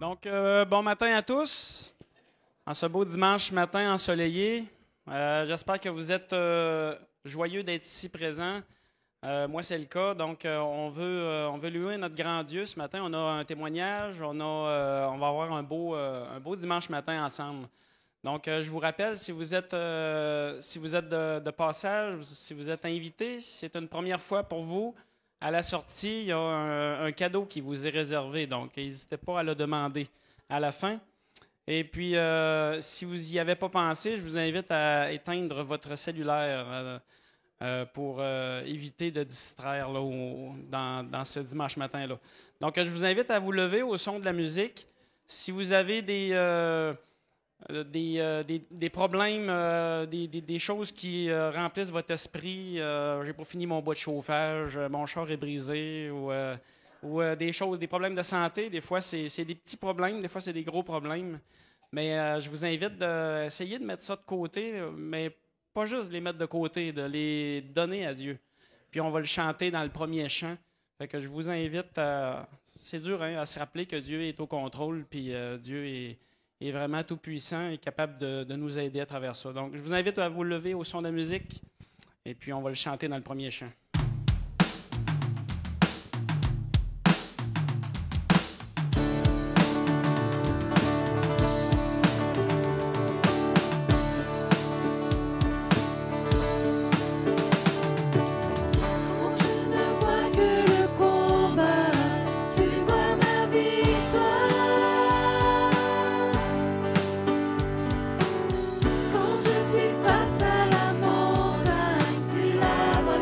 Donc, bon matin à tous, en ce beau dimanche matin ensoleillé. J'espère que vous êtes joyeux d'être ici présents. Moi, c'est le cas. Donc, on veut louer notre grand Dieu ce matin. On a un témoignage, on va avoir un beau dimanche matin ensemble. Donc, je vous rappelle, si vous êtes de passage, si vous êtes invité, si c'est une première fois pour vous, à la sortie, il y a un cadeau qui vous est réservé. Donc, n'hésitez pas à le demander à la fin. Et puis, si vous n'y avez pas pensé, je vous invite à éteindre votre cellulaire pour éviter de distraire là, dans ce dimanche matin-là. Donc, je vous invite à vous lever au son de la musique. Si vous avez des problèmes, des choses qui remplissent votre esprit. J'ai pas fini mon bois de chauffage, mon char est brisé, ou des problèmes de santé. Des fois, c'est des petits problèmes, des fois, c'est des gros problèmes. Mais je vous invite d'essayer de mettre ça de côté, mais pas juste de les mettre de côté, de les donner à Dieu. Puis on va le chanter dans le premier chant. Fait que je vous invite c'est dur à se rappeler que Dieu est au contrôle, puis Dieu est vraiment tout-puissant et capable de nous aider à travers ça. Donc, je vous invite à vous lever au son de la musique et puis on va le chanter dans le premier chant. Quand je suis face à la montagne, tu la vois.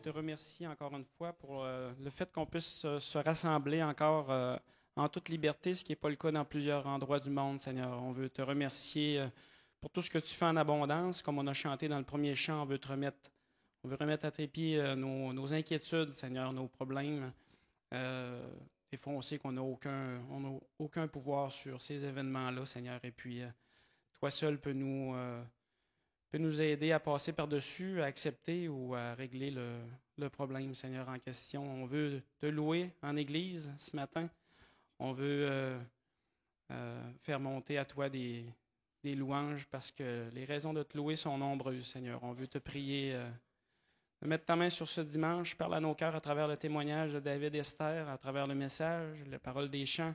te remercier encore une fois pour le fait qu'on puisse se rassembler encore en toute liberté, ce qui n'est pas le cas dans plusieurs endroits du monde, Seigneur. On veut te remercier pour tout ce que tu fais en abondance. Comme on a chanté dans le premier chant, on veut remettre à tes pieds nos inquiétudes, Seigneur, nos problèmes. Des fois, on sait qu'on n'a aucun pouvoir sur ces événements-là, Seigneur. Et puis, toi seul peux nous aider à passer par-dessus, à accepter ou à régler le problème, Seigneur, en question. On veut te louer en Église ce matin. On veut faire monter à toi des louanges parce que les raisons de te louer sont nombreuses, Seigneur. On veut te prier de mettre ta main sur ce dimanche. Parle à nos cœurs à travers le témoignage de David et Esther, à travers le message, la parole des chants.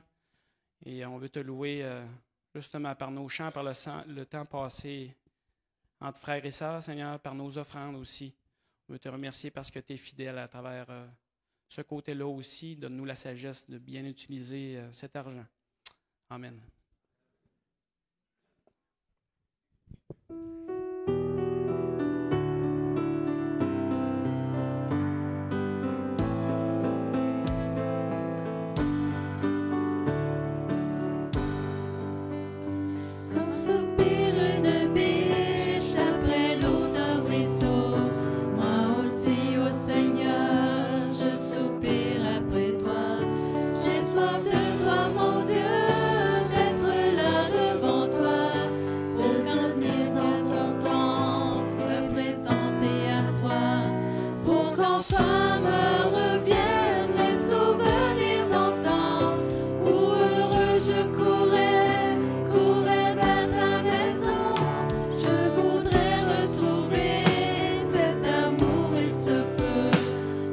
Et on veut te louer justement par nos chants, par le temps passé entre frères et sœurs, Seigneur, par nos offrandes aussi. On veut te remercier parce que tu es fidèle à travers ce côté-là aussi. Donne-nous la sagesse de bien utiliser cet argent. Amen.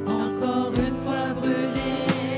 Encore une fois brûler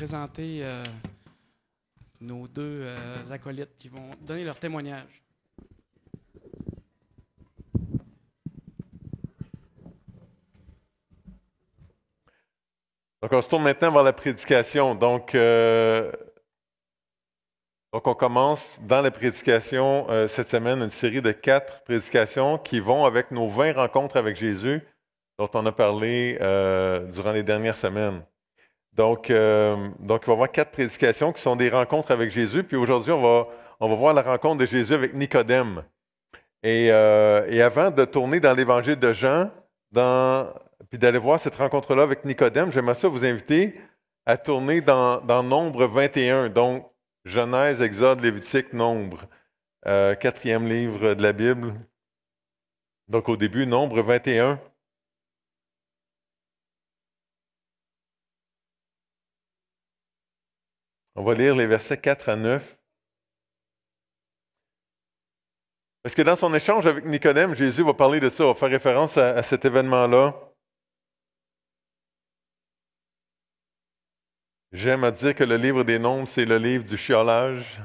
présenter nos deux acolytes qui vont donner leur témoignage. Donc, on se tourne maintenant vers la prédication. Donc, on commence dans la prédication cette semaine une série de 4 prédications qui vont avec nos 20 rencontres avec Jésus dont on a parlé durant les dernières semaines. Donc, il va y avoir 4 prédications qui sont des rencontres avec Jésus. Puis aujourd'hui, on va voir la rencontre de Jésus avec Nicodème. Et avant de tourner dans l'Évangile de Jean, puis d'aller voir cette rencontre-là avec Nicodème, j'aimerais ça vous inviter à tourner dans Nombre 21, donc Genèse, Exode, Lévitique, Nombre, 4e livre de la Bible. Donc au début, Nombre 21. On va lire les versets 4 à 9. Parce que dans son échange avec Nicodème, Jésus va parler de ça, va faire référence à cet événement-là. J'aime à dire que le livre des Nombres, c'est le livre du chiolage.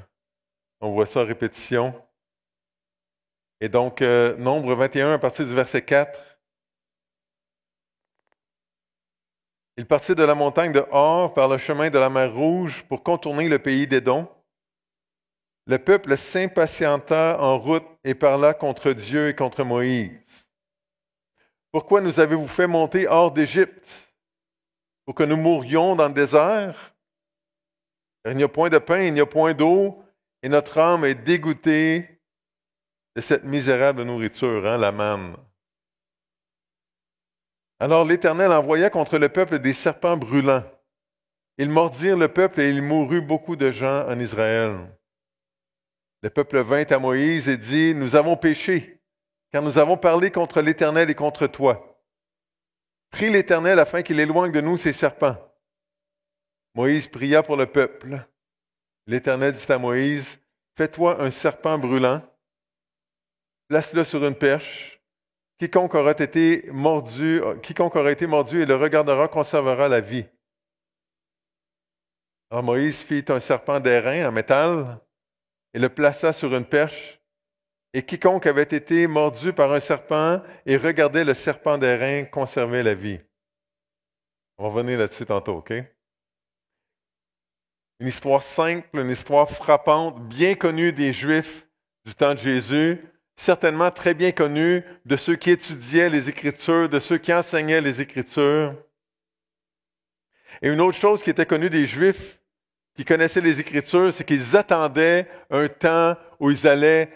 On voit ça en répétition. Et donc, Nombre 21, à partir du verset 4. Il partit de la montagne de Hor par le chemin de la mer Rouge pour contourner le pays d'Édom. Le peuple s'impatienta en route et parla contre Dieu et contre Moïse. Pourquoi nous avez-vous fait monter hors d'Égypte? Pour que nous mourions dans le désert? Car il n'y a point de pain, il n'y a point d'eau, et notre âme est dégoûtée de cette misérable nourriture, la manne. Alors l'Éternel envoya contre le peuple des serpents brûlants. Ils mordirent le peuple et il mourut beaucoup de gens en Israël. Le peuple vint à Moïse et dit, « Nous avons péché, car nous avons parlé contre l'Éternel et contre toi. Prie l'Éternel afin qu'il éloigne de nous ces serpents. » Moïse pria pour le peuple. L'Éternel dit à Moïse, « Fais-toi un serpent brûlant, place-le sur une perche. Quiconque aura été mordu et le regardera conservera la vie. » Alors Moïse fit un serpent d'airain en métal et le plaça sur une perche. Et quiconque avait été mordu par un serpent et regardait le serpent d'airain conservait la vie. On va revenir là-dessus tantôt, OK? Une histoire simple, une histoire frappante, bien connue des Juifs du temps de Jésus, certainement très bien connue de ceux qui étudiaient les Écritures, de ceux qui enseignaient les Écritures. Et une autre chose qui était connue des Juifs qui connaissaient les Écritures, c'est qu'ils attendaient un temps où ils allaient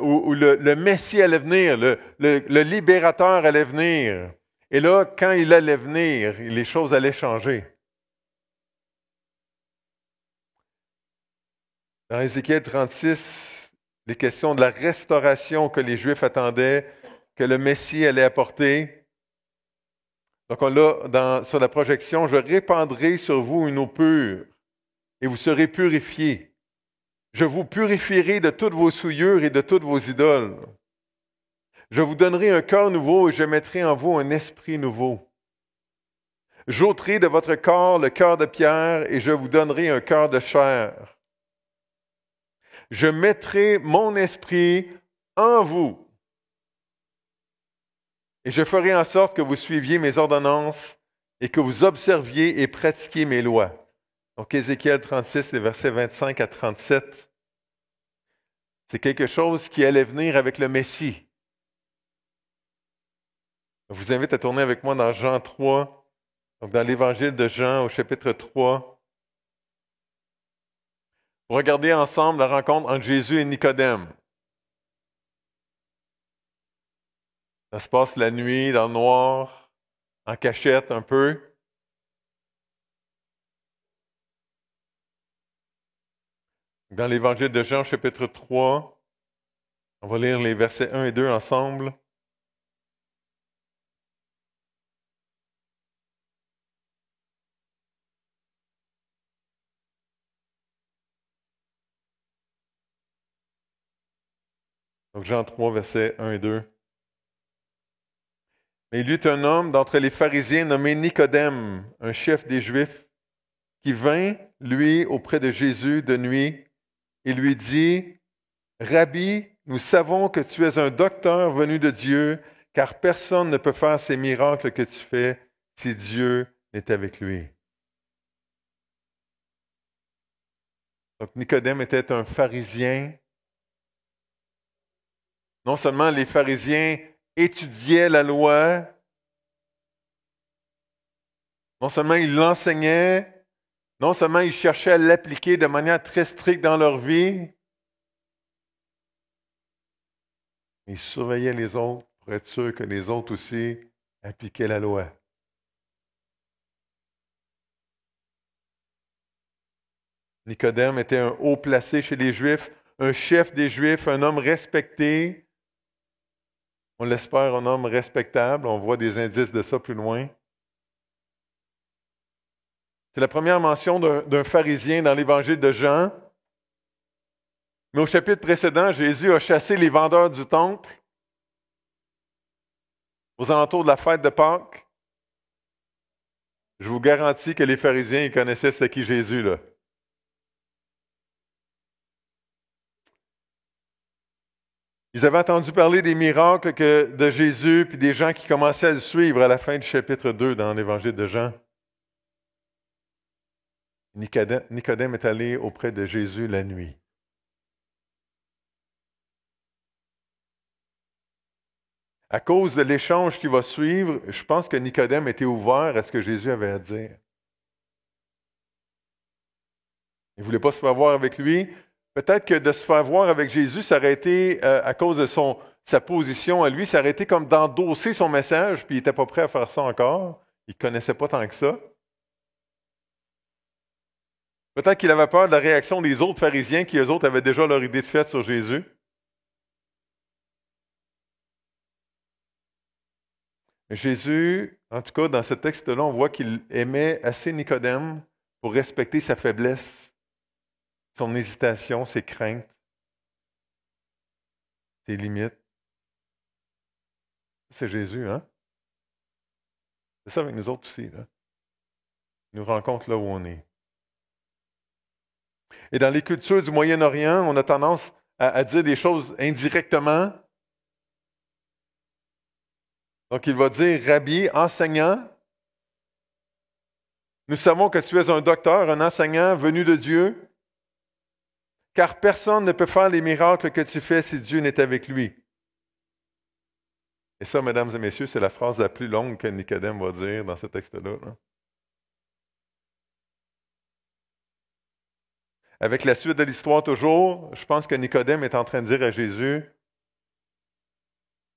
où le Messie allait venir, le libérateur allait venir. Et là, quand il allait venir, les choses allaient changer. Dans Ézéchiel 36, les questions de la restauration que les Juifs attendaient, que le Messie allait apporter. Donc on l'a sur la projection, « Je répandrai sur vous une eau pure, et vous serez purifiés. Je vous purifierai de toutes vos souillures et de toutes vos idoles. Je vous donnerai un cœur nouveau et je mettrai en vous un esprit nouveau. J'ôterai de votre corps le cœur de pierre et je vous donnerai un cœur de chair. Je mettrai mon esprit en vous et je ferai en sorte que vous suiviez mes ordonnances et que vous observiez et pratiquiez mes lois. » Donc, Ézéchiel 36, les versets 25 à 37, c'est quelque chose qui allait venir avec le Messie. Je vous invite à tourner avec moi dans Jean 3, donc dans l'Évangile de Jean au chapitre 3, pour regarder ensemble la rencontre entre Jésus et Nicodème. Ça se passe la nuit, dans le noir, en cachette un peu. Dans l'Évangile de Jean, chapitre 3, on va lire les versets 1 et 2 ensemble. Donc Jean 3, versets 1 et 2. « Mais il y eut un homme d'entre les pharisiens nommé Nicodème, un chef des Juifs. qui vint, lui, auprès de Jésus de nuit et lui dit, Rabbi, nous savons que tu es un docteur venu de Dieu, car personne ne peut faire ces miracles que tu fais si Dieu est avec lui. Donc Nicodème était un pharisien. Non seulement les pharisiens étudiaient la loi, non seulement ils l'enseignaient, non seulement ils cherchaient à l'appliquer de manière très stricte dans leur vie, ils surveillaient les autres pour être sûrs que les autres aussi appliquaient la loi. Nicodème était un haut placé chez les Juifs, un chef des Juifs, un homme respecté. On l'espère, un homme respectable. On voit des indices de ça plus loin. C'est la première mention d'un pharisien dans l'évangile de Jean. Mais au chapitre précédent, Jésus a chassé les vendeurs du temple aux alentours de la fête de Pâques. Je vous garantis que les pharisiens, ils connaissaient c'était qui Jésus, là. Ils avaient entendu parler des miracles de Jésus, puis des gens qui commençaient à le suivre à la fin du chapitre 2 dans l'évangile de Jean. Nicodème est allé auprès de Jésus la nuit. À cause de l'échange qui va suivre, je pense que Nicodème était ouvert à ce que Jésus avait à dire. Il ne voulait pas se faire voir avec lui. Peut-être que de se faire voir avec Jésus, ça aurait été, à cause de sa position à lui, ça aurait été comme d'endosser son message, puis il n'était pas prêt à faire ça encore. Il ne connaissait pas tant que ça. Peut-être qu'il avait peur de la réaction des autres pharisiens qui, eux autres, avaient déjà leur idée de fête sur Jésus. Jésus, en tout cas, dans ce texte-là, on voit qu'il aimait assez Nicodème pour respecter sa faiblesse, son hésitation, ses craintes, ses limites. C'est Jésus, hein? C'est ça avec nous autres aussi, là. Il nous rencontre là où on est. Et dans les cultures du Moyen-Orient, on a tendance à dire des choses indirectement. Donc, il va dire, Rabbi, enseignant, nous savons que tu es un docteur, un enseignant venu de Dieu, car personne ne peut faire les miracles que tu fais si Dieu n'est avec lui. Et ça, mesdames et messieurs, c'est la phrase la plus longue que Nicodème va dire dans ce texte-là. Là. Avec la suite de l'histoire toujours, je pense que Nicodème est en train de dire à Jésus,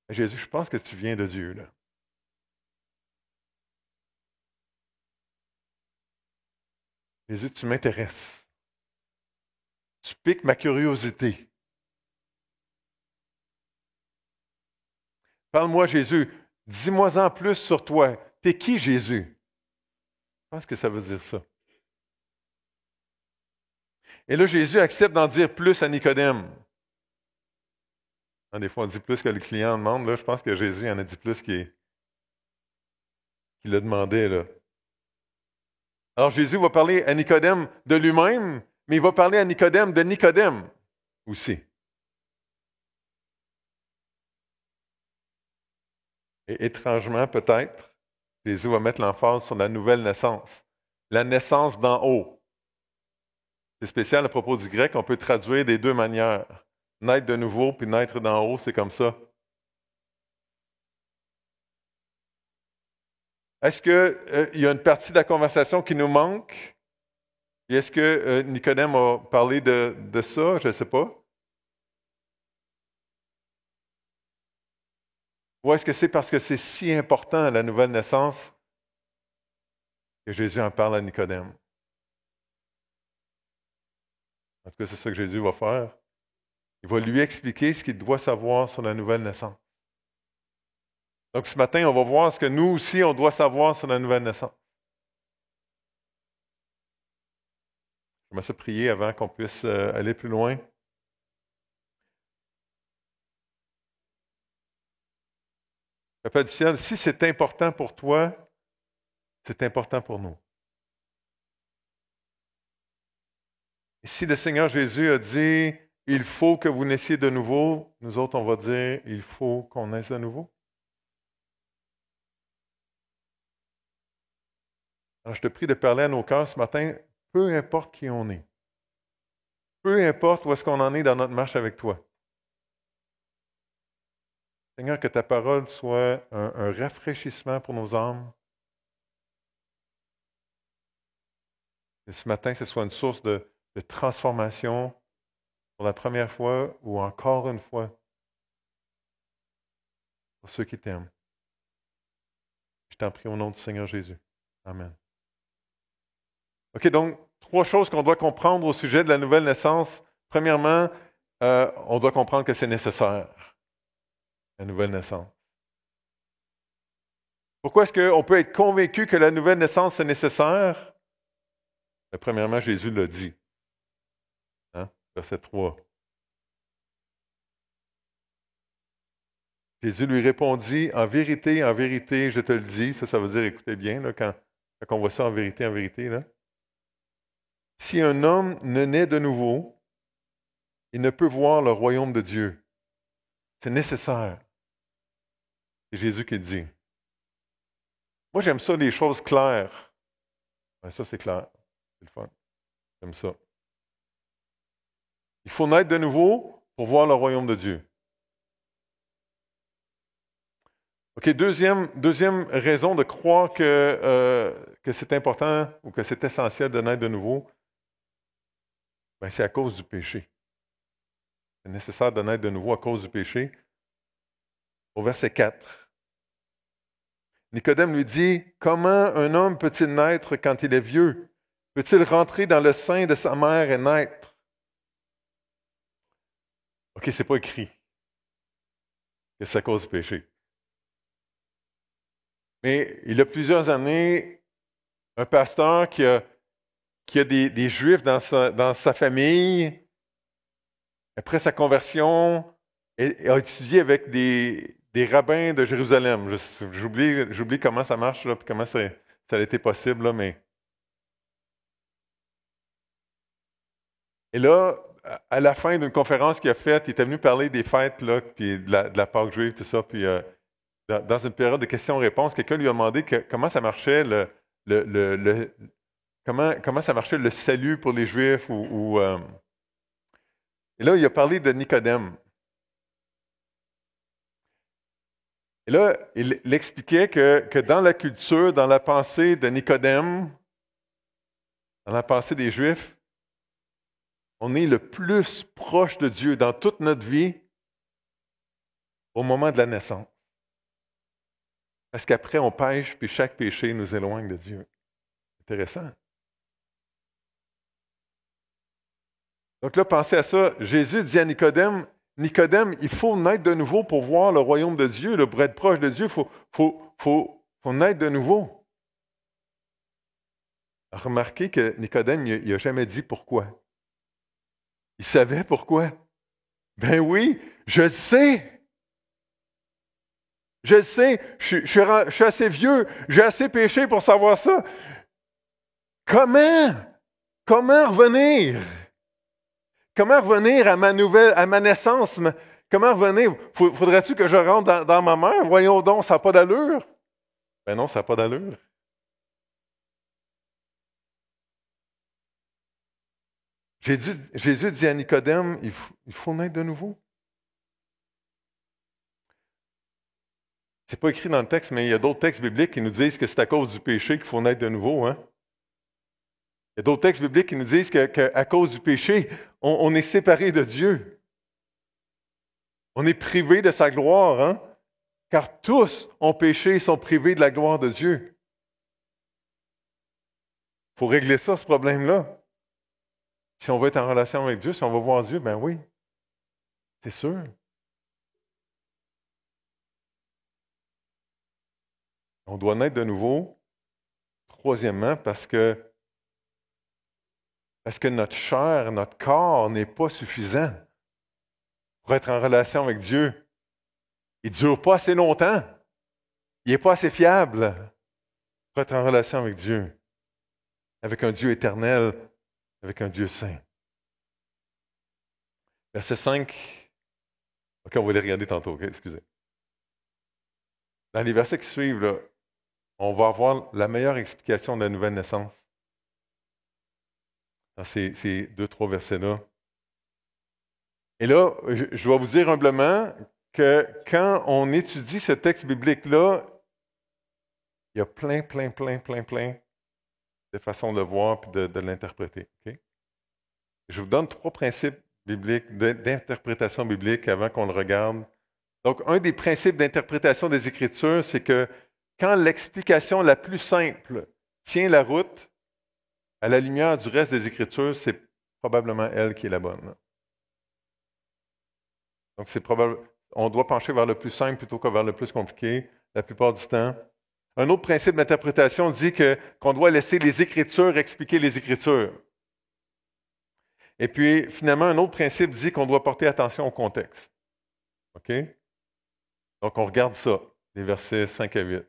Jésus, je pense que tu viens de Dieu, là. Jésus, tu m'intéresses. Tu piques ma curiosité. Parle-moi, Jésus. Dis-moi en plus sur toi. T'es qui, Jésus? Je pense que ça veut dire ça. Et là, Jésus accepte d'en dire plus à Nicodème. Des fois, on dit plus que le client demande. Là, je pense que Jésus en a dit plus qu'il a demandé. Là. Alors, Jésus va parler à Nicodème de lui-même, mais il va parler à Nicodème de Nicodème aussi. Et étrangement, peut-être, Jésus va mettre l'emphase sur la nouvelle naissance. La naissance d'en haut. C'est spécial à propos du grec, on peut traduire des deux manières. Naître de nouveau, puis naître d'en haut, c'est comme ça. Est-ce qu'il y a une partie de la conversation qui nous manque? Et est-ce que Nicodème a parlé de ça? Je ne sais pas. Ou est-ce que c'est parce que c'est si important la nouvelle naissance que Jésus en parle à Nicodème? En tout cas, c'est ça que Jésus va faire. Il va lui expliquer ce qu'il doit savoir sur la nouvelle naissance. Donc ce matin, on va voir ce que nous aussi, on doit savoir sur la nouvelle naissance. Je vais prier avant qu'on puisse aller plus loin. Papa du ciel, si c'est important pour toi, c'est important pour nous. Et si le Seigneur Jésus a dit, il faut que vous naissiez de nouveau, nous autres, on va dire, il faut qu'on naisse de nouveau. Alors, je te prie de parler à nos cœurs ce matin, peu importe qui on est. Peu importe où est-ce qu'on en est dans notre marche avec toi. Seigneur, que ta parole soit un rafraîchissement pour nos âmes. Que ce matin, ce soit une source de transformation pour la première fois ou encore une fois pour ceux qui t'aiment. Je t'en prie au nom du Seigneur Jésus. Amen. OK, donc, 3 choses qu'on doit comprendre au sujet de la nouvelle naissance. Premièrement, on doit comprendre que c'est nécessaire, la nouvelle naissance. Pourquoi est-ce qu'on peut être convaincu que la nouvelle naissance est nécessaire? Ben, premièrement, Jésus l'a dit. Hein? Verset 3. Jésus lui répondit, en vérité, je te le dis. Ça veut dire, écoutez bien, là, quand on voit ça en vérité, là. Si un homme ne naît de nouveau, il ne peut voir le royaume de Dieu. C'est nécessaire. C'est Jésus qui le dit. Moi, j'aime ça, les choses claires. Ouais, ça, c'est clair. C'est le fun. J'aime ça. Il faut naître de nouveau pour voir le royaume de Dieu. OK, deuxième raison de croire que c'est important ou que c'est essentiel de naître de nouveau, ben, c'est à cause du péché. C'est nécessaire de naître de nouveau à cause du péché. Au verset 4. Nicodème lui dit, « Comment un homme peut-il naître quand il est vieux? Peut-il rentrer dans le sein de sa mère et naître? » OK, c'est pas écrit que c'est à cause du péché. Mais il y a plusieurs années, un pasteur qui a des Juifs dans sa famille, après sa conversion, a étudié avec des rabbins de Jérusalem. J'oublie comment ça marche, là, puis comment ça a été possible, là, mais... Et là, à la fin d'une conférence qu'il a faite, il était venu parler des fêtes, là, puis de la Pâque juive, tout ça, puis dans une période de questions-réponses, quelqu'un lui a demandé comment ça marchait comment ça marchait le salut pour les Juifs Et là, il a parlé de Nicodème. Et là, il expliquait que dans la culture, dans la pensée de Nicodème, dans la pensée des Juifs, on est le plus proche de Dieu dans toute notre vie au moment de la naissance. Parce qu'après, on pêche, puis chaque péché nous éloigne de Dieu. Intéressant. Donc là, pensez à ça. Jésus dit à Nicodème, Nicodème, il faut naître de nouveau pour voir le royaume de Dieu, pour être proche de Dieu, il faut naître de nouveau. Remarquez que Nicodème, il n'a jamais dit pourquoi. Il savait pourquoi. Ben oui, je le sais. Je le sais, je suis assez vieux, j'ai assez péché pour savoir ça. Comment revenir? Comment revenir à ma naissance? Comment revenir? Faudrait-tu que je rentre dans ma mère? Voyons donc, ça n'a pas d'allure. Ben non, ça n'a pas d'allure. Jésus dit à Nicodème, il faut naître de nouveau. C'est pas écrit dans le texte, mais il y a d'autres textes bibliques qui nous disent que c'est à cause du péché qu'il faut naître de nouveau. Hein? Il y a d'autres textes bibliques qui nous disent qu'à cause du péché, on est séparé de Dieu. On est privé de sa gloire, hein? Car tous ont péché et sont privés de la gloire de Dieu. Il faut régler ça, ce problème-là. Si on veut être en relation avec Dieu, si on veut voir Dieu, ben oui, c'est sûr. On doit naître de nouveau. Troisièmement, parce que notre chair, notre corps n'est pas suffisant pour être en relation avec Dieu. Il ne dure pas assez longtemps. Il n'est pas assez fiable pour être en relation avec Dieu. Avec un Dieu éternel, avec un Dieu saint. Verset 5. OK, on va les regarder tantôt, OK, excusez. Dans les versets qui suivent, là, on va avoir la meilleure explication de la nouvelle naissance. Dans ces 2-3 versets-là. Et là, je dois vous dire humblement que quand on étudie ce texte biblique-là, il y a plein de façons de le voir et de l'interpréter. Okay? Je vous donne 3 principes bibliques, d'interprétation biblique avant qu'on le regarde. Donc, un des principes d'interprétation des Écritures, c'est que quand l'explication la plus simple tient la route, à la lumière du reste des Écritures, c'est probablement elle qui est la bonne. Donc, c'est probable, on doit pencher vers le plus simple plutôt que vers le plus compliqué, la plupart du temps. Un autre principe d'interprétation dit qu'on doit laisser les Écritures expliquer les Écritures. Et puis, finalement, un autre principe dit qu'on doit porter attention au contexte. OK? Donc, on regarde ça, les versets 5 à 8. Donc,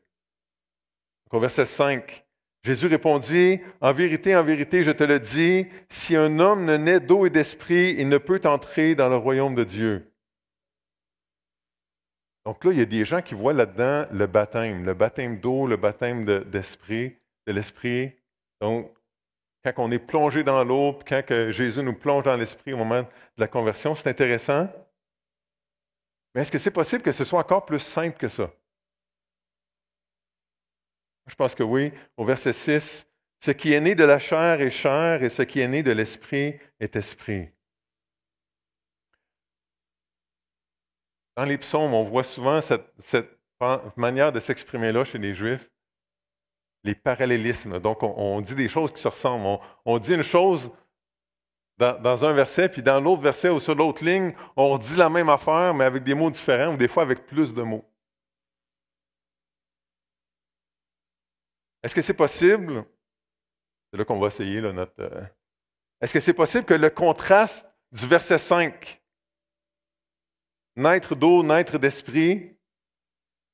au verset 5, Jésus répondit, en vérité, je te le dis, si un homme ne naît d'eau et d'esprit, il ne peut entrer dans le royaume de Dieu. Donc là, il y a des gens qui voient là-dedans le baptême d'eau, le baptême d'esprit, de l'esprit. Donc, quand on est plongé dans l'eau, puis quand que Jésus nous plonge dans l'esprit au moment de la conversion, c'est intéressant. Mais est-ce que c'est possible que ce soit encore plus simple que ça? Je pense que oui. Au verset 6, ce qui est né de la chair est chair, et ce qui est né de l'esprit est esprit. Dans les psaumes, on voit souvent cette manière de s'exprimer-là chez les Juifs, les parallélismes. Donc, on dit des choses qui se ressemblent. On dit une chose dans un verset, puis dans l'autre verset ou sur l'autre ligne, on dit la même affaire, mais avec des mots différents, ou des fois avec plus de mots. Est-ce que c'est possible, c'est là qu'on va essayer là, est-ce que c'est possible que le contraste du verset 5, naître d'eau, naître d'esprit,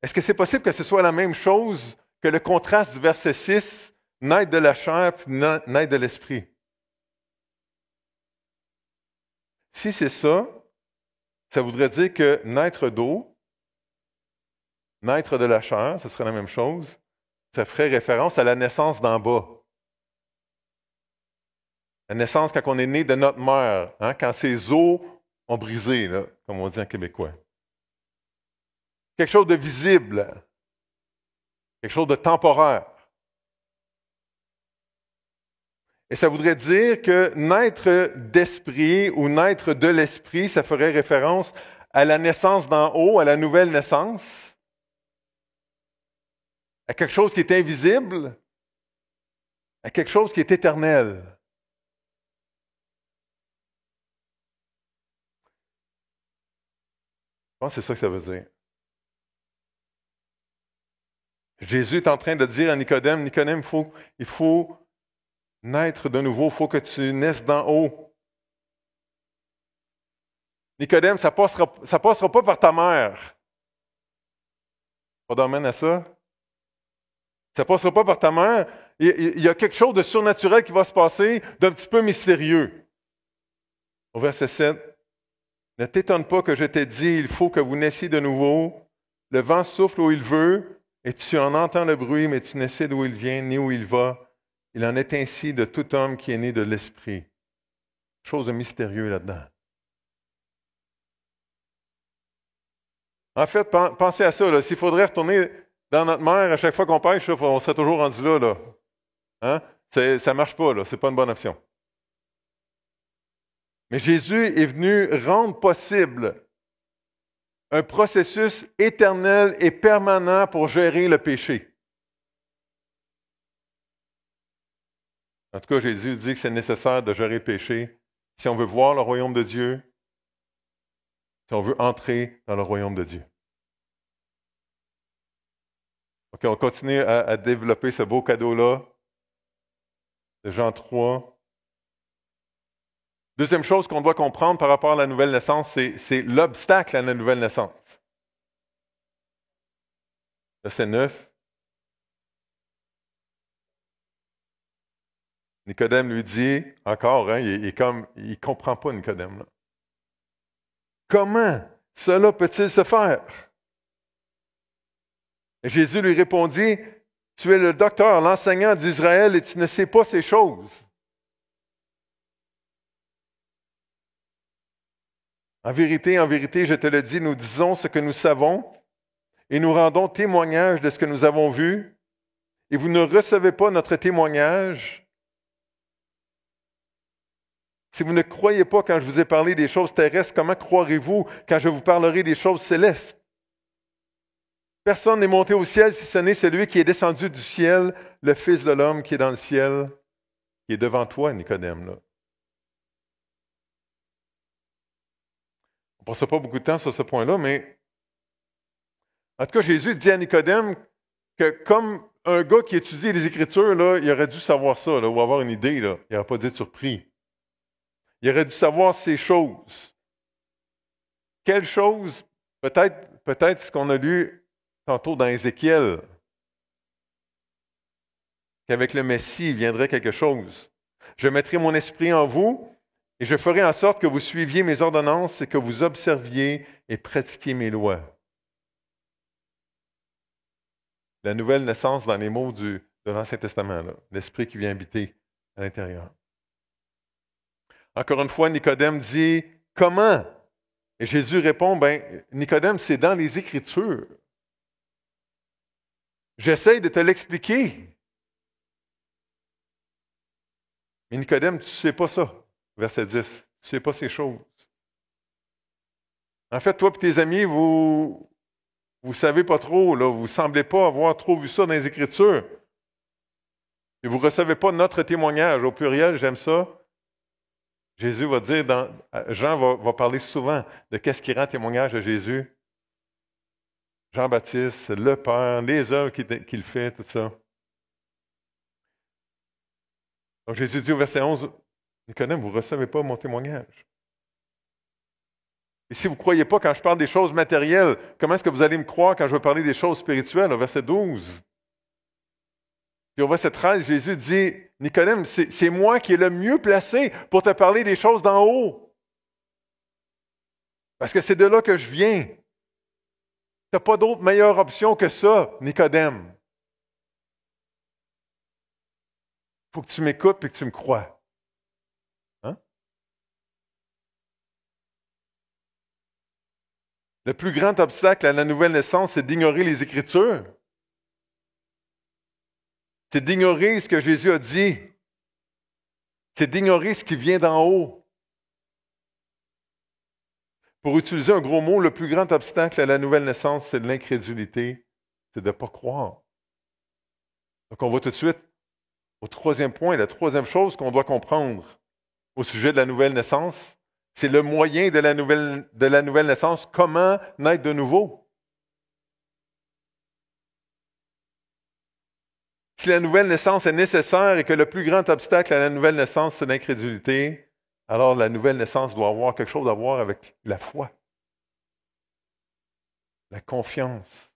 est-ce que c'est possible que ce soit la même chose que le contraste du verset 6, naître de la chair puis naître de l'esprit? Si c'est ça, ça voudrait dire que naître d'eau, naître de la chair, ce serait la même chose. Ça ferait référence à la naissance d'en bas. La naissance quand on est né de notre mère, hein, quand ses os ont brisé, là, comme on dit en québécois. Quelque chose de visible, quelque chose de temporaire. Et ça voudrait dire que naître d'esprit ou naître de l'esprit, ça ferait référence à la naissance d'en haut, à la nouvelle naissance, à quelque chose qui est invisible, à quelque chose qui est éternel. Je pense que c'est ça que ça veut dire. Jésus est en train de dire à Nicodème, Nicodème, il faut naître de nouveau, il faut que tu naisses d'en haut. Nicodème, ça passera pas par ta mère. Pas d'amène à ça? Ça passera pas par ta mère. Il y a quelque chose de surnaturel qui va se passer, d'un petit peu mystérieux. Au verset 7, ne t'étonne pas que je t'ai dit, il faut que vous naissiez de nouveau. Le vent souffle où il veut, et tu en entends le bruit, mais tu ne sais d'où il vient, ni où il va. Il en est ainsi de tout homme qui est né de l'Esprit. Chose de mystérieux là-dedans. En fait, pensez à ça. S'il faudrait retourner dans notre mer à chaque fois qu'on pêche, là, on serait toujours rendu là. Hein? Ça ne marche pas, ce n'est pas une bonne option. Mais Jésus est venu rendre possible un processus éternel et permanent pour gérer le péché. En tout cas, Jésus dit que c'est nécessaire de gérer le péché si on veut voir le royaume de Dieu, si on veut entrer dans le royaume de Dieu. OK, on continue à développer ce beau cadeau-là de Jean 3. Deuxième chose qu'on doit comprendre par rapport à la nouvelle naissance, c'est l'obstacle à la nouvelle naissance. Verset 9. Nicodème lui dit, encore, hein, il ne comprend pas Nicodème. Là. Comment cela peut-il se faire? Et Jésus lui répondit, tu es le docteur, l'enseignant d'Israël et tu ne sais pas ces choses. En vérité, je te le dis, nous disons ce que nous savons et nous rendons témoignage de ce que nous avons vu, et vous ne recevez pas notre témoignage. Si vous ne croyez pas quand je vous ai parlé des choses terrestres, comment croirez-vous quand je vous parlerai des choses célestes? Personne n'est monté au ciel si ce n'est celui qui est descendu du ciel, le Fils de l'homme qui est dans le ciel, qui est devant toi, Nicodème. Là. On ne passera pas beaucoup de temps sur ce point-là, mais en tout cas, Jésus dit à Nicodème que comme un gars qui étudie les Écritures, là, il aurait dû savoir ça, là, ou avoir une idée. Là. Il n'aurait pas dû être surpris. Il aurait dû savoir ces choses. Quelles choses? Peut-être ce qu'on a lu tantôt dans Ézéchiel, qu'avec le Messie, il viendrait quelque chose. Je mettrai mon esprit en vous et je ferai en sorte que vous suiviez mes ordonnances et que vous observiez et pratiquiez mes lois. La nouvelle naissance dans les mots de l'Ancien Testament, là, l'esprit qui vient habiter à l'intérieur. Encore une fois, Nicodème dit, comment? Et Jésus répond, Nicodème, c'est dans les Écritures. J'essaie de te l'expliquer. Mais Nicodème, tu ne sais pas ça. Verset 10. Tu ne sais pas ces choses. En fait, toi et tes amis, vous ne savez pas trop, là, vous ne semblez pas avoir trop vu ça dans les Écritures. Et vous ne recevez pas notre témoignage. Au pluriel, j'aime ça. Jésus va dire, Jean va parler souvent de qu'est-ce qui rend témoignage de Jésus. Jean-Baptiste, le Père, les œuvres qu'il fait, tout ça. Donc Jésus dit au verset 11, Nicodème, vous ne recevez pas mon témoignage. Et si vous ne croyez pas quand je parle des choses matérielles, comment est-ce que vous allez me croire quand je vais parler des choses spirituelles, au verset 12? Puis au verset 13, Jésus dit, Nicodème, c'est moi qui est le mieux placé pour te parler des choses d'en haut. Parce que c'est de là que je viens. Tu n'as pas d'autre meilleure option que ça, Nicodème. Il faut que tu m'écoutes et que tu me crois. Hein? Le plus grand obstacle à la nouvelle naissance, c'est d'ignorer les Écritures. C'est d'ignorer ce que Jésus a dit. C'est d'ignorer ce qui vient d'en haut. Pour utiliser un gros mot, le plus grand obstacle à la nouvelle naissance, c'est de l'incrédulité. C'est de ne pas croire. Donc on va tout de suite au troisième point, la troisième chose qu'on doit comprendre au sujet de la nouvelle naissance, c'est le moyen de la nouvelle naissance, comment naître de nouveau. Si la nouvelle naissance est nécessaire et que le plus grand obstacle à la nouvelle naissance, c'est l'incrédulité, alors la nouvelle naissance doit avoir quelque chose à voir avec la foi, la confiance,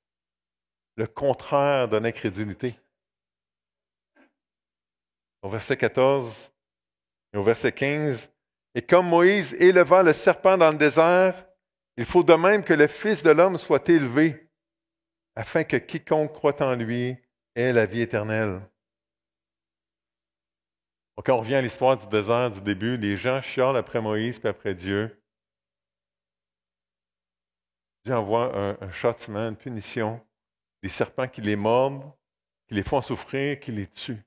le contraire de l'incrédulité. Au verset 14 et au verset 15, « Et comme Moïse éleva le serpent dans le désert, il faut de même que le Fils de l'homme soit élevé, afin que quiconque croit en lui ait la vie éternelle. » Donc, quand on revient à l'histoire du désert du début, les gens chialent après Moïse puis après Dieu. Dieu envoie un châtiment, une punition, des serpents qui les mordent, qui les font souffrir, qui les tuent.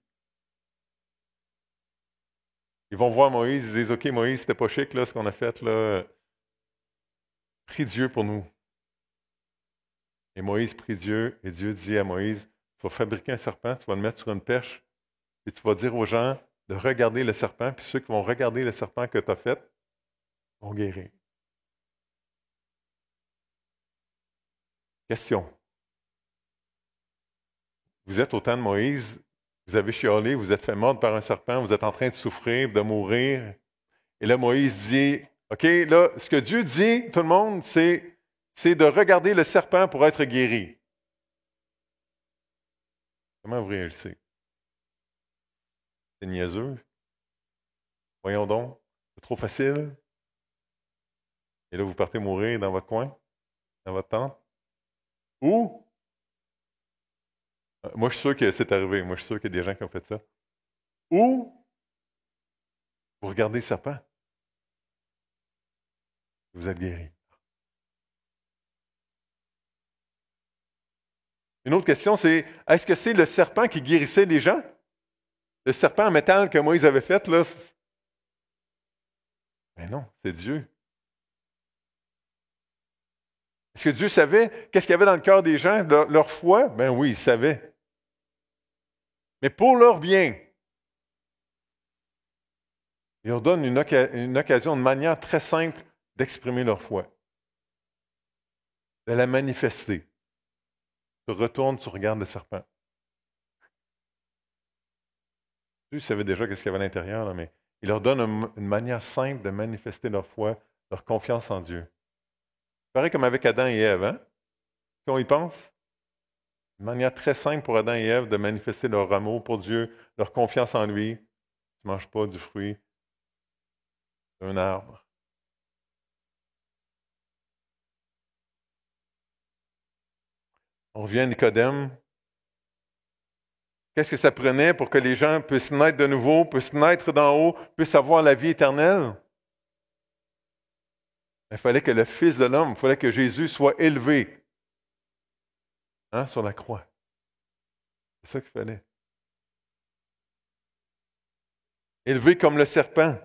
Ils vont voir Moïse, ils disent, « OK, Moïse, c'était pas chic là, ce qu'on a fait, là. Prie Dieu pour nous. » Et Moïse prie Dieu, et Dieu dit à Moïse, « Tu vas fabriquer un serpent, tu vas le mettre sur une perche, et tu vas dire aux gens de regarder le serpent, puis ceux qui vont regarder le serpent que tu as fait vont guérir. » Question. Vous êtes au temps de Moïse, vous avez chialé, vous êtes fait mordre par un serpent, vous êtes en train de souffrir, de mourir. Et là, Moïse dit, OK, là, ce que Dieu dit, tout le monde, c'est de regarder le serpent pour être guéri. Comment vous réagissez? C'est niaiseux. Voyons donc, c'est trop facile. Et là, vous partez mourir dans votre coin, dans votre tente. Ou, moi je suis sûr que c'est arrivé, moi je suis sûr qu'il y a des gens qui ont fait ça. Ou, vous regardez le serpent, vous êtes guéri. Une autre question, c'est, est-ce que c'est le serpent qui guérissait les gens? Le serpent en métal que Moïse avait fait, là? Mais non, c'est Dieu. Est-ce que Dieu savait qu'est-ce qu'il y avait dans le cœur des gens, leur foi? Ben oui, il savait. Mais pour leur bien, il leur donne une occasion, une manière très simple d'exprimer leur foi, de la manifester. Tu retournes, tu regardes le serpent. Dieu savait déjà qu'est-ce qu'il y avait à l'intérieur, là, mais il leur donne une manière simple de manifester leur foi, leur confiance en Dieu. Pareil comme avec Adam et Ève, hein? Si on y pense, une manière très simple pour Adam et Ève de manifester leur amour pour Dieu, leur confiance en lui. Tu ne manges pas du fruit d'un arbre. On revient à Nicodème. Qu'est-ce que ça prenait pour que les gens puissent naître de nouveau, puissent naître d'en haut, puissent avoir la vie éternelle? Il fallait que le Fils de l'homme, il fallait que Jésus soit élevé sur la croix. C'est ça qu'il fallait. Élevé comme le serpent,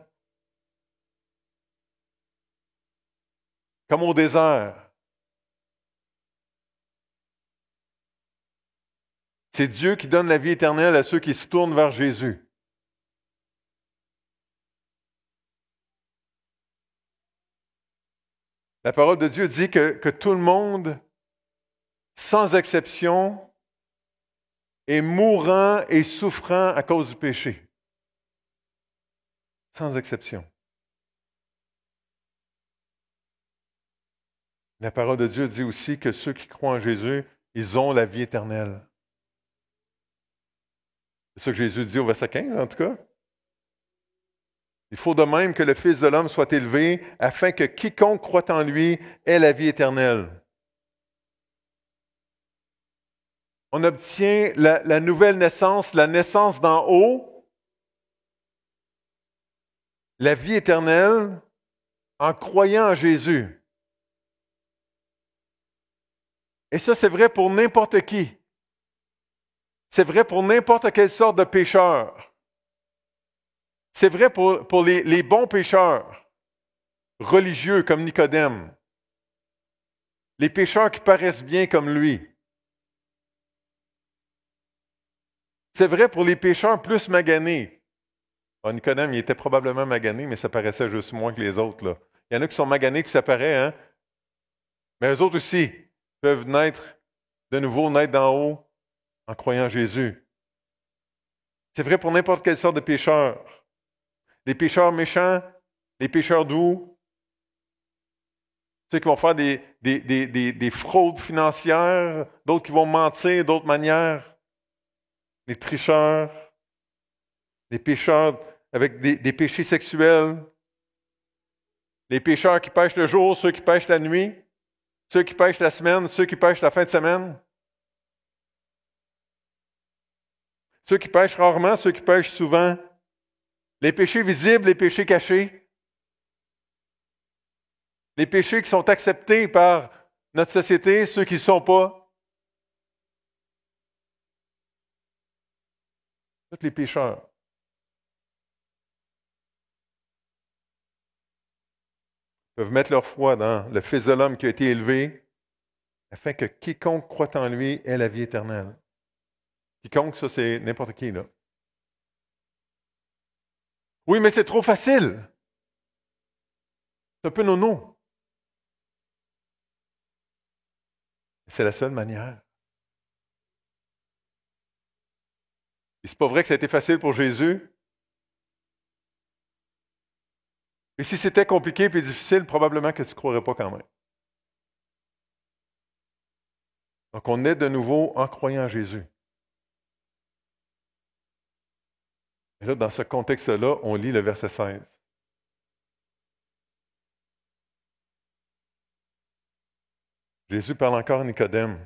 comme au désert. C'est Dieu qui donne la vie éternelle à ceux qui se tournent vers Jésus. La parole de Dieu dit que tout le monde, sans exception, est mourant et souffrant à cause du péché. Sans exception. La parole de Dieu dit aussi que ceux qui croient en Jésus, ils ont la vie éternelle. C'est ça que Jésus dit au verset 15, en tout cas. Il faut de même que le Fils de l'homme soit élevé, afin que quiconque croit en lui ait la vie éternelle. On obtient la nouvelle naissance, la naissance d'en haut, la vie éternelle, en croyant en Jésus. Et ça, c'est vrai pour n'importe qui. C'est vrai pour n'importe quelle sorte de pécheur. C'est vrai pour les bons pécheurs, religieux comme Nicodème. Les pécheurs qui paraissent bien comme lui. C'est vrai pour les pécheurs plus maganés. Bon, Nicodème, il était probablement magané, mais ça paraissait juste moins que les autres, là. Il y en a qui sont maganés, puis ça paraît, hein? Mais eux autres aussi peuvent naître de nouveau, naître d'en haut, en croyant en Jésus. C'est vrai pour n'importe quelle sorte de pécheur. Les pécheurs méchants, les pécheurs doux, ceux qui vont faire des fraudes financières, d'autres qui vont mentir d'autres manières, les tricheurs, les pécheurs avec des péchés sexuels, les pécheurs qui pêchent le jour, ceux qui pêchent la nuit, ceux qui pêchent la semaine, ceux qui pêchent la fin de semaine, ceux qui pêchent rarement, ceux qui pêchent souvent, les péchés visibles, les péchés cachés, les péchés qui sont acceptés par notre société, ceux qui ne sont pas. Tous les pécheurs. Peuvent mettre leur foi dans le Fils de l'homme qui a été élevé, afin que quiconque croit en lui ait la vie éternelle. Quiconque, ça, c'est n'importe qui, là. Oui, mais c'est trop facile. C'est un peu nono. C'est la seule manière. Et c'est pas vrai que ça a été facile pour Jésus. Et si c'était compliqué et difficile, probablement que tu ne croirais pas quand même. Donc, on est de nouveau en croyant en Jésus. Et là, dans ce contexte-là, on lit le verset 16. Jésus parle encore à Nicodème.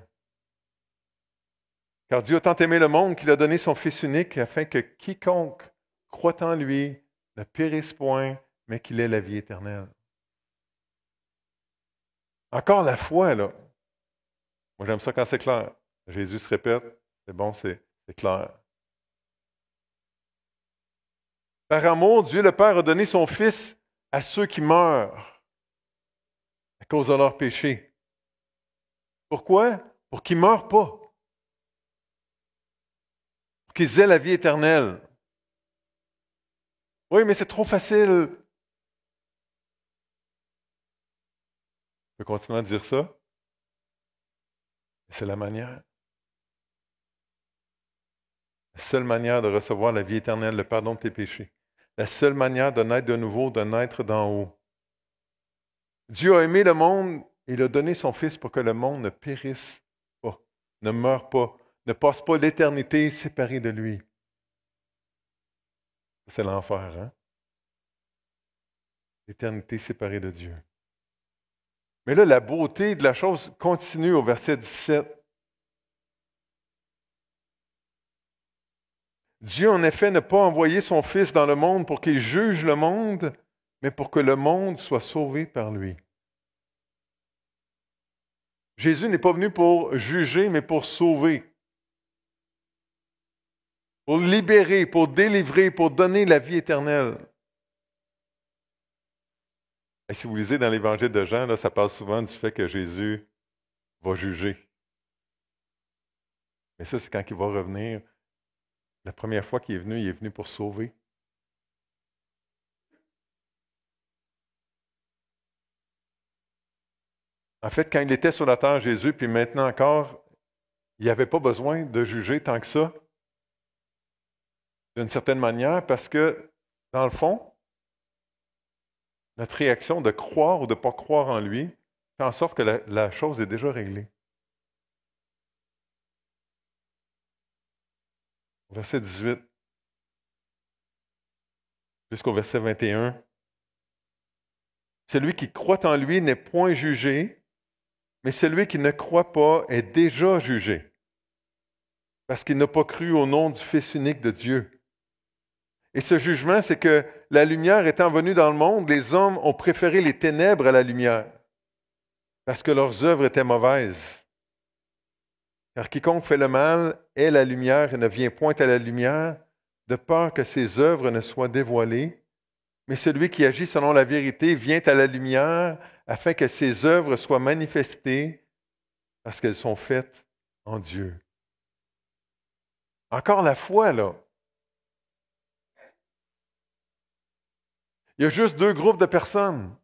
Car Dieu a tant aimé le monde qu'il a donné son Fils unique afin que quiconque croit en lui ne périsse point, mais qu'il ait la vie éternelle. Encore la foi, là. Moi, j'aime ça quand c'est clair. Jésus se répète, c'est bon, c'est clair. Par amour, Dieu le Père a donné son Fils à ceux qui meurent à cause de leurs péchés. Pourquoi? Pour qu'ils ne meurent pas. Pour qu'ils aient la vie éternelle. Oui, mais c'est trop facile. Je peux continuer à dire ça? C'est la manière. La seule manière de recevoir la vie éternelle, le pardon de tes péchés. La seule manière de naître de nouveau, de naître d'en haut. Dieu a aimé le monde et il a donné son Fils pour que le monde ne périsse pas, ne meure pas, ne passe pas l'éternité séparée de lui. C'est l'enfer, hein? L'éternité séparée de Dieu. Mais là, la beauté de la chose continue au verset 17. Dieu, en effet, n'a pas envoyé son Fils dans le monde pour qu'il juge le monde, mais pour que le monde soit sauvé par lui. Jésus n'est pas venu pour juger, mais pour sauver. Pour libérer, pour délivrer, pour donner la vie éternelle. Et si vous lisez dans l'Évangile de Jean, là, ça parle souvent du fait que Jésus va juger. Mais ça, c'est quand il va revenir. La première fois qu'il est venu pour sauver. En fait, quand il était sur la terre, Jésus, puis maintenant encore, il n'avait pas besoin de juger tant que ça, d'une certaine manière, parce que, dans le fond, notre réaction de croire ou de ne pas croire en lui fait en sorte que la chose est déjà réglée. Verset 18 jusqu'au verset 21. Celui qui croit en lui n'est point jugé, mais celui qui ne croit pas est déjà jugé, parce qu'il n'a pas cru au nom du Fils unique de Dieu. Et ce jugement, c'est que la lumière étant venue dans le monde, les hommes ont préféré les ténèbres à la lumière, parce que leurs œuvres étaient mauvaises. Car quiconque fait le mal est la lumière et ne vient point à la lumière, de peur que ses œuvres ne soient dévoilées. Mais celui qui agit selon la vérité vient à la lumière afin que ses œuvres soient manifestées parce qu'elles sont faites en Dieu. Encore la foi, là. Il y a juste deux groupes de personnes.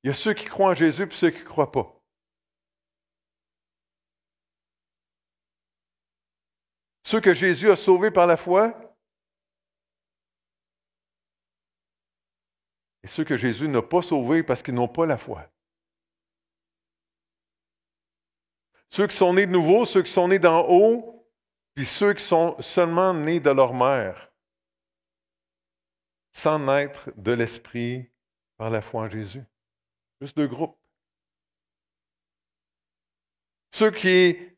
Il y a ceux qui croient en Jésus et ceux qui ne croient pas. Ceux que Jésus a sauvés par la foi et ceux que Jésus n'a pas sauvés parce qu'ils n'ont pas la foi. Ceux qui sont nés de nouveau, ceux qui sont nés d'en haut, puis ceux qui sont seulement nés de leur mère, sans naître de l'Esprit par la foi en Jésus. Juste deux groupes. Ceux qui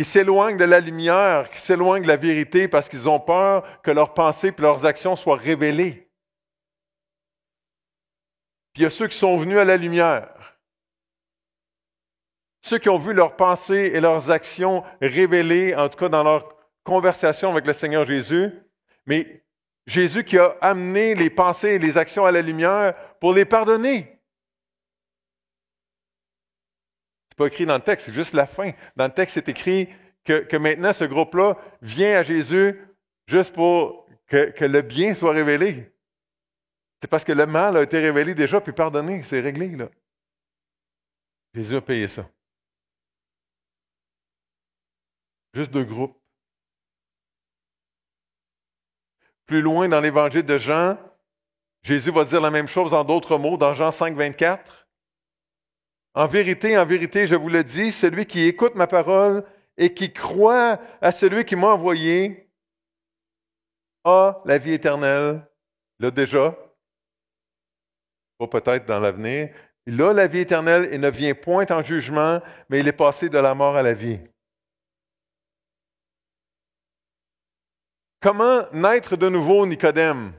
s'éloignent de la lumière, qui s'éloignent de la vérité parce qu'ils ont peur que leurs pensées et leurs actions soient révélées. Puis il y a ceux qui sont venus à la lumière. Ceux qui ont vu leurs pensées et leurs actions révélées, en tout cas dans leur conversation avec le Seigneur Jésus, mais Jésus qui a amené les pensées et les actions à la lumière pour les pardonner. C'est pas écrit dans le texte, c'est juste la fin. Dans le texte, c'est écrit que maintenant, ce groupe-là vient à Jésus juste pour que le bien soit révélé. C'est parce que le mal a été révélé déjà, puis pardonné, c'est réglé, là. Jésus a payé ça. Juste deux groupes. Plus loin dans l'Évangile de Jean, Jésus va dire la même chose en d'autres mots, dans Jean 5, 24. En vérité, je vous le dis, celui qui écoute ma parole et qui croit à celui qui m'a envoyé a la vie éternelle, l'a déjà, pas peut-être dans l'avenir, Il a la vie éternelle et ne vient point en jugement, mais il est passé de la mort à la vie. Comment naître de nouveau, Nicodème?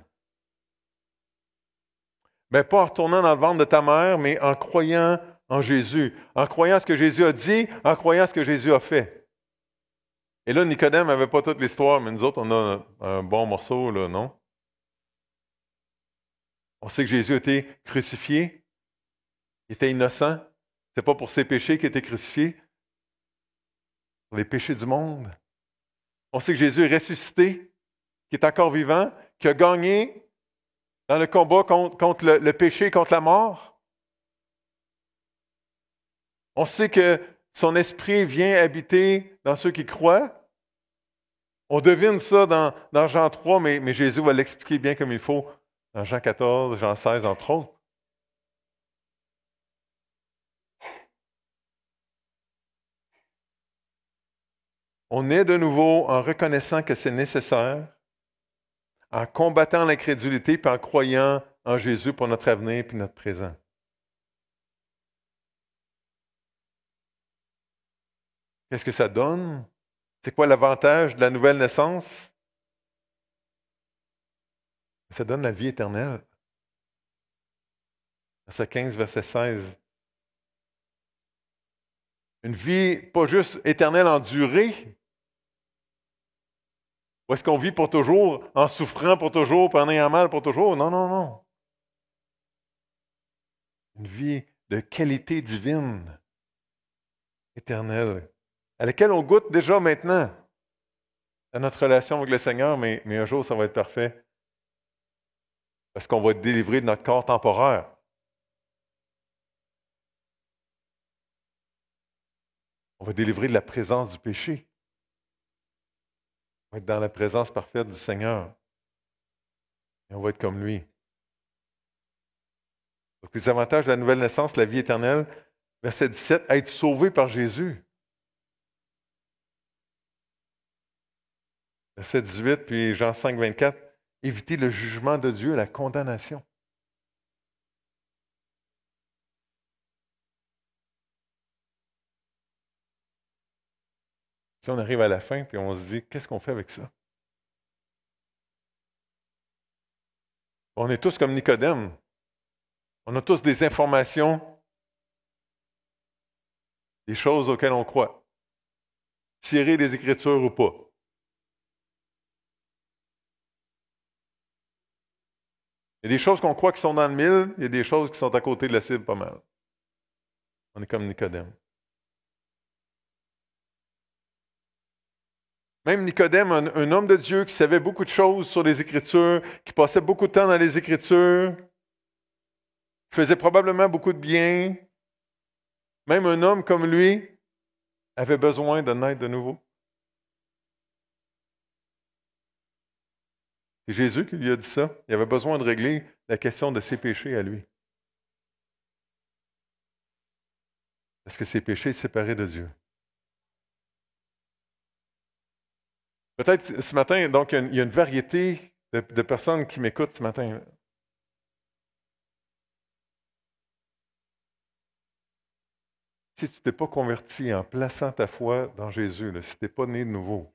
Bien, pas en retournant dans le ventre de ta mère, mais en croyant en Jésus, en croyant ce que Jésus a dit, en croyant ce que Jésus a fait. Et là, Nicodème n'avait pas toute l'histoire, mais nous autres, on a un bon morceau, là, non? On sait que Jésus a été crucifié, il était innocent. Ce n'est pas pour ses péchés qu'il a été crucifié, pour les péchés du monde. On sait que Jésus est ressuscité, qu'il est encore vivant, qu'il a gagné dans le combat contre le péché, contre la mort. On sait que son esprit vient habiter dans ceux qui croient. On devine ça dans Jean 3, mais Jésus va l'expliquer bien comme il faut dans Jean 14, Jean 16, entre autres. On est de nouveau en reconnaissant que c'est nécessaire, en combattant l'incrédulité puis en croyant en Jésus pour notre avenir puis notre présent. Qu'est-ce que ça donne? C'est quoi l'avantage de la nouvelle naissance? Ça donne la vie éternelle. Verset 15, verset 16. Une vie pas juste éternelle en durée. Ou est-ce qu'on vit pour toujours, en souffrant pour toujours, puis en ayant mal pour toujours? Non, non, non. Une vie de qualité divine, éternelle, à laquelle on goûte déjà maintenant à notre relation avec le Seigneur, mais un jour, ça va être parfait. Parce qu'on va être délivré de notre corps temporaire. On va être délivré de la présence du péché. On va être dans la présence parfaite du Seigneur. Et on va être comme lui. Donc, les avantages de la nouvelle naissance, la vie éternelle, verset 17, être sauvé par Jésus. Verset 18, puis Jean 5, 24, éviter le jugement de Dieu, la condamnation. Puis on arrive à la fin, puis on se dit, qu'est-ce qu'on fait avec ça? On est tous comme Nicodème. On a tous des informations, des choses auxquelles on croit. Tirées des Écritures ou pas. Il y a des choses qu'on croit qui sont dans le mille, il y a des choses qui sont à côté de la cible pas mal. On est comme Nicodème. Même Nicodème, un homme de Dieu qui savait beaucoup de choses sur les Écritures, qui passait beaucoup de temps dans les Écritures, qui faisait probablement beaucoup de bien, même un homme comme lui avait besoin de naître de nouveau. C'est Jésus qui lui a dit ça. Il avait besoin de régler la question de ses péchés à lui. Parce que ses péchés séparaient de Dieu. Peut-être ce matin, donc, il y a une variété de personnes qui m'écoutent ce matin. Si tu ne t'es pas converti en plaçant ta foi dans Jésus, là, si tu n'es pas né de nouveau,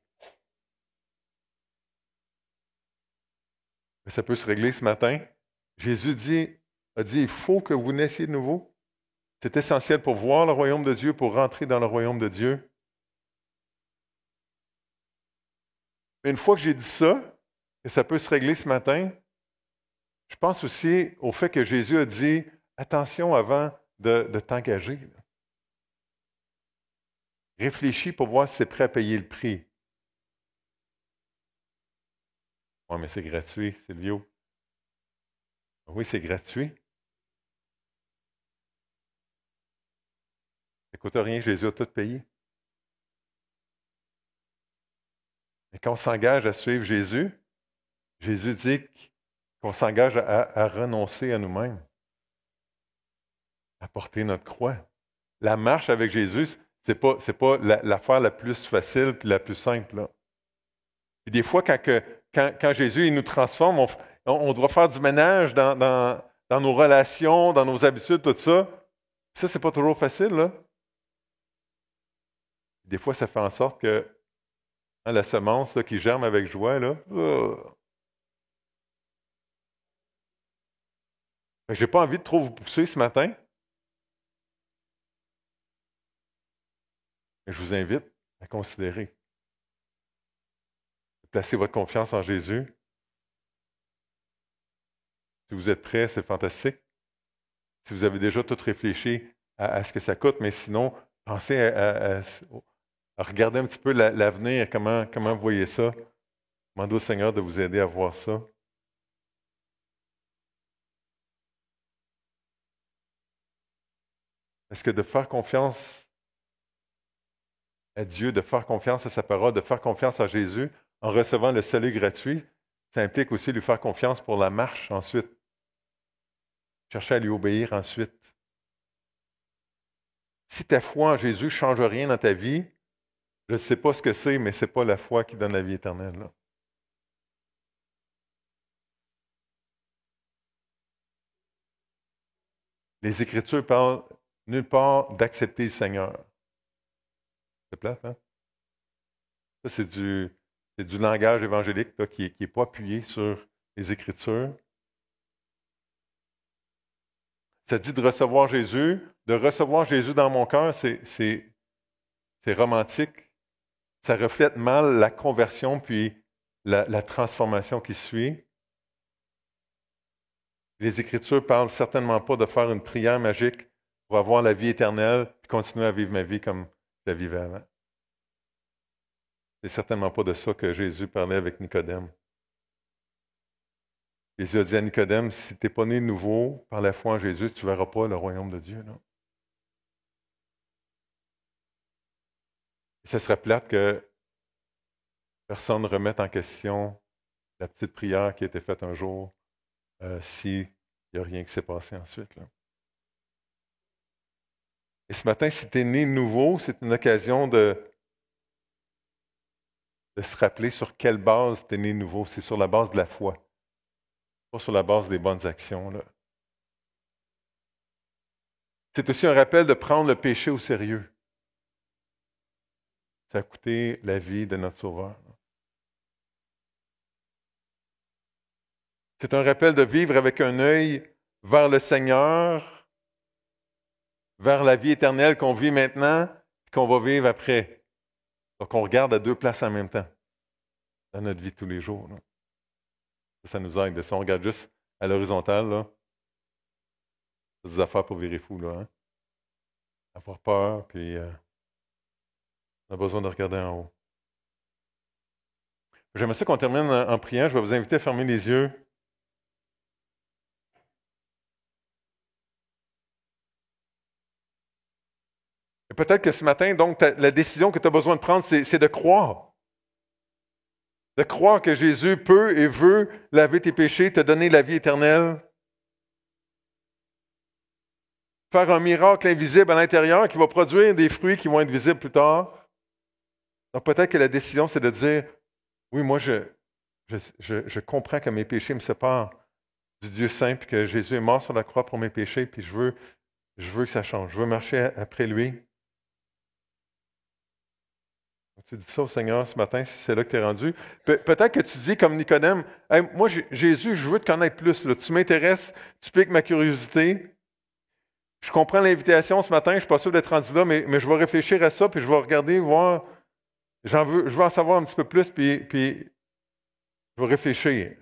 ça peut se régler ce matin. Jésus a dit, il faut que vous naissiez de nouveau. C'est essentiel pour voir le royaume de Dieu, pour rentrer dans le royaume de Dieu. Mais une fois que j'ai dit ça, que ça peut se régler ce matin, je pense aussi au fait que Jésus a dit, attention avant de t'engager. Réfléchis pour voir si c'est prêt à payer le prix. Oui, mais c'est gratuit, Silvio. Oui, c'est gratuit. Ça ne coûte rien, Jésus a tout payé. Mais quand on s'engage à suivre Jésus, Jésus dit qu'on s'engage à renoncer à nous-mêmes, à porter notre croix. La marche avec Jésus, c'est pas l'affaire la plus facile et la plus simple. Là. Et des fois, quand Jésus il nous transforme, on doit faire du ménage dans nos relations, dans nos habitudes, tout ça. Ça, c'est pas toujours facile, là. Des fois, ça fait en sorte que la semence là, qui germe avec joie, là, j'ai pas envie de trop vous pousser ce matin, mais je vous invite à considérer, de placer votre confiance en Jésus. Si vous êtes prêts, c'est fantastique. Si vous avez déjà tout réfléchi à ce que ça coûte, mais sinon, pensez à regarder un petit peu l'avenir, comment vous voyez ça. Demandez au Seigneur de vous aider à voir ça. Est-ce que de faire confiance à Dieu, de faire confiance à sa parole, de faire confiance à Jésus en recevant le salut gratuit, ça implique aussi lui faire confiance pour la marche ensuite. Chercher à lui obéir ensuite. Si ta foi en Jésus ne change rien dans ta vie, je ne sais pas ce que c'est, mais ce n'est pas la foi qui donne la vie éternelle, là. Les Écritures parlent nulle part d'accepter le Seigneur. C'est plate, hein? Ça, c'est du langage évangélique là, qui n'est pas appuyé sur les Écritures. Ça dit de recevoir Jésus dans mon cœur, c'est romantique. Ça reflète mal la conversion puis la transformation qui suit. Les Écritures ne parlent certainement pas de faire une prière magique pour avoir la vie éternelle et continuer à vivre ma vie comme je la vivais avant. C'est certainement pas de ça que Jésus parlait avec Nicodème. Jésus a dit à Nicodème, si tu n'es pas né de nouveau par la foi en Jésus, tu ne verras pas le royaume de Dieu. Là. Et ce serait plate que personne ne remette en question la petite prière qui a été faite un jour s'il n'y a rien qui s'est passé ensuite. Là. Et ce matin, si tu es né de nouveau, c'est une occasion de se rappeler sur quelle base tu es né de nouveau. C'est sur la base de la foi, pas sur la base des bonnes actions. Là. C'est aussi un rappel de prendre le péché au sérieux. Ça a coûté la vie de notre Sauveur. C'est un rappel de vivre avec un œil vers le Seigneur, vers la vie éternelle qu'on vit maintenant et qu'on va vivre après. Donc, on regarde à deux places en même temps dans notre vie de tous les jours. Là. Ça nous aide. Si on regarde juste à l'horizontale, là, c'est des affaires pour virer fou. Là, hein? Avoir peur, puis on a besoin de regarder en haut. J'aimerais ça qu'on termine en priant. Je vais vous inviter à fermer les yeux. Et peut-être que ce matin, donc, la décision que tu as besoin de prendre, c'est de croire. De croire que Jésus peut et veut laver tes péchés, te donner la vie éternelle. Faire un miracle invisible à l'intérieur qui va produire des fruits qui vont être visibles plus tard. Donc peut-être que la décision, c'est de dire, oui, moi, je comprends que mes péchés me séparent du Dieu saint, puis que Jésus est mort sur la croix pour mes péchés, puis je veux que ça change. Je veux marcher après lui. Tu dis ça au Seigneur ce matin, si c'est là que tu es rendu. Peut-être que tu dis comme Nicodème, hey, moi, Jésus, je veux te connaître plus. Là. Tu m'intéresses, tu piques ma curiosité. Je comprends l'invitation ce matin, je ne suis pas sûr d'être rendu là, mais je vais réfléchir à ça, puis je vais regarder, voir. Je veux en savoir un petit peu plus, puis je vais réfléchir.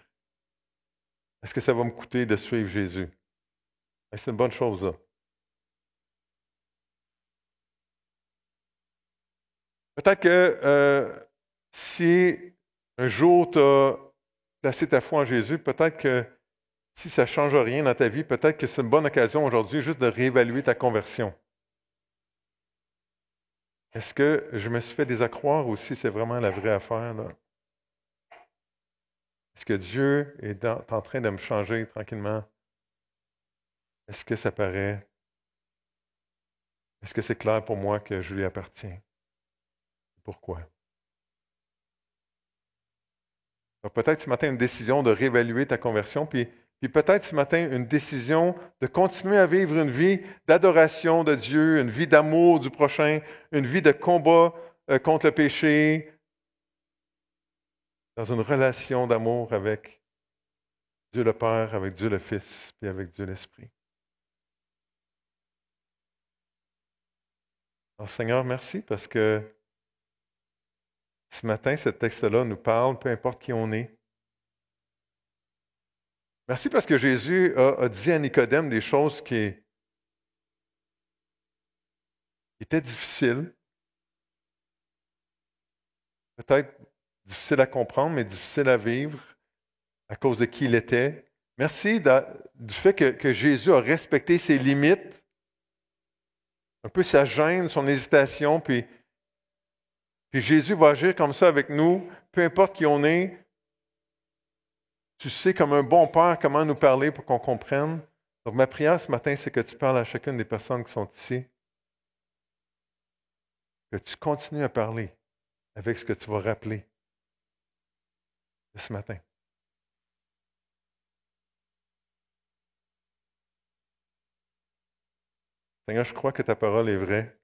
Est-ce que ça va me coûter de suivre Jésus? C'est une bonne chose, là. Peut-être que si un jour tu as placé ta foi en Jésus, peut-être que si ça ne change rien dans ta vie, peut-être que c'est une bonne occasion aujourd'hui juste de réévaluer ta conversion. Est-ce que je me suis fait des accroire ou si c'est vraiment la vraie affaire, là? Est-ce que Dieu est en train de me changer tranquillement? Est-ce que ça paraît? Est-ce que c'est clair pour moi que je lui appartiens? Pourquoi? Donc peut-être ce matin une décision de réévaluer ta conversion, puis Puis peut-être ce matin, une décision de continuer à vivre une vie d'adoration de Dieu, une vie d'amour du prochain, une vie de combat contre le péché, dans une relation d'amour avec Dieu le Père, avec Dieu le Fils, puis avec Dieu l'Esprit. Alors Seigneur, merci parce que ce matin, ce texte-là nous parle, peu importe qui on est. Merci parce que Jésus a dit à Nicodème des choses qui étaient difficiles, peut-être difficiles à comprendre, mais difficiles à vivre à cause de qui il était. Merci du fait que Jésus a respecté ses limites, un peu sa gêne, son hésitation, puis Jésus va agir comme ça avec nous, peu importe qui on est. Tu sais, comme un bon père, comment nous parler pour qu'on comprenne. Donc, ma prière ce matin, c'est que tu parles à chacune des personnes qui sont ici. Que tu continues à parler avec ce que tu vas rappeler de ce matin. Seigneur, je crois que ta parole est vraie.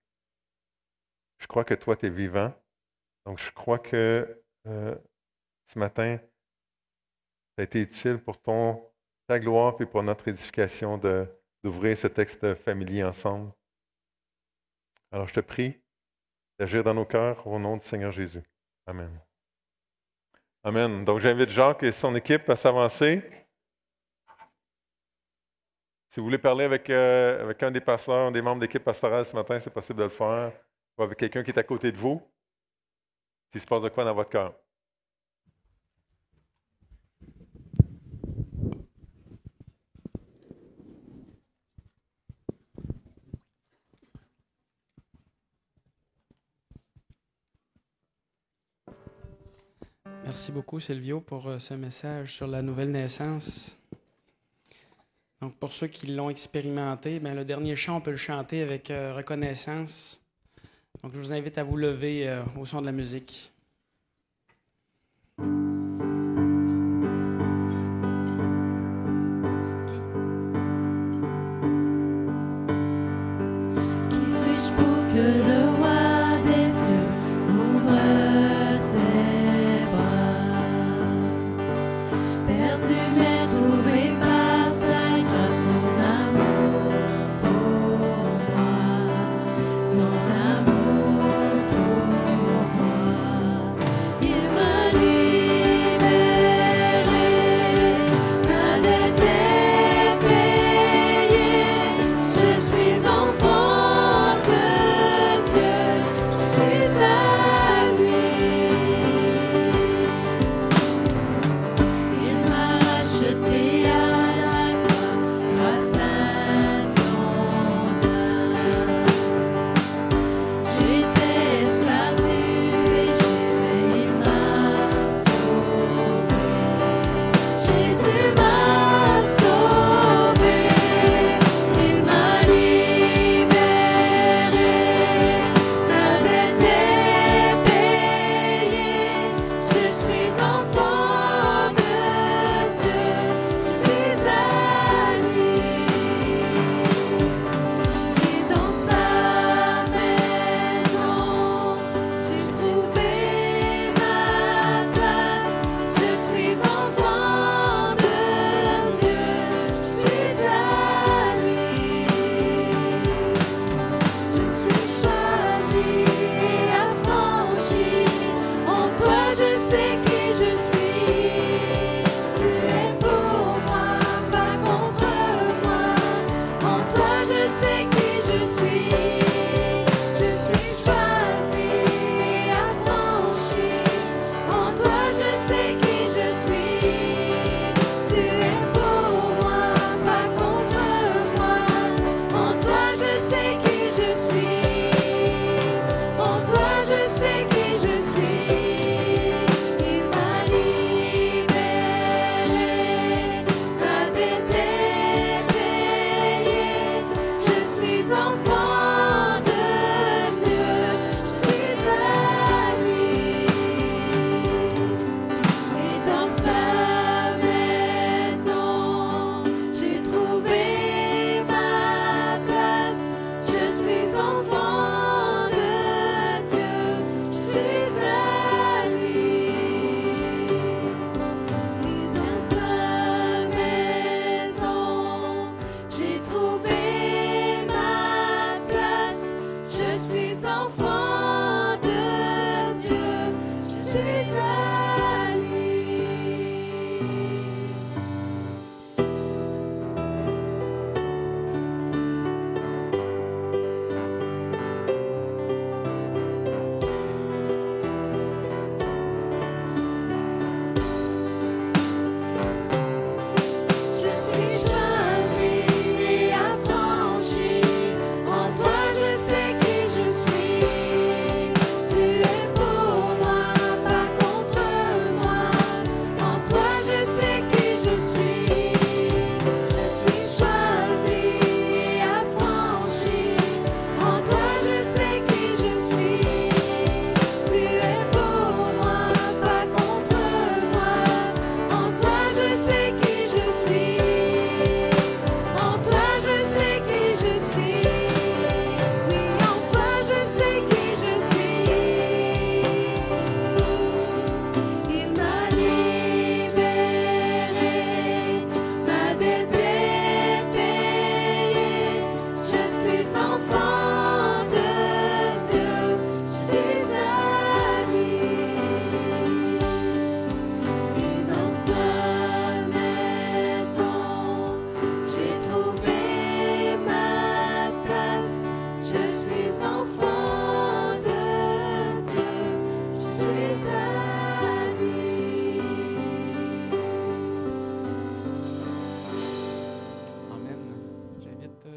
Je crois que toi, tu es vivant. Donc, je crois que ce matin, ça a été utile pour ta gloire et pour notre édification d'ouvrir ce texte familier ensemble. Alors, je te prie d'agir dans nos cœurs au nom du Seigneur Jésus. Amen. Amen. Donc, j'invite Jacques et son équipe à s'avancer. Si vous voulez parler avec un des pasteurs, un des membres de l'équipe pastorale ce matin, c'est possible de le faire. Ou avec quelqu'un qui est à côté de vous. S'il se passe de quoi dans votre cœur. Merci beaucoup, Silvio, pour ce message sur la nouvelle naissance. Donc, pour ceux qui l'ont expérimenté, bien, le dernier chant, on peut le chanter avec reconnaissance. Donc, je vous invite à vous lever au son de la musique. Qui suis-je pour que le roi des cieux m'ouvre ses bras? Perdu mais trouvé par sa grâce, son amour pour moi, son amour pour moi. Il m'a libéré, ma dette est payée, je suis enfant de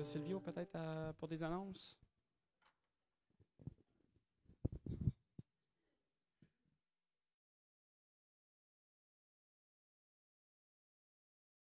Silvio, peut-être pour des annonces.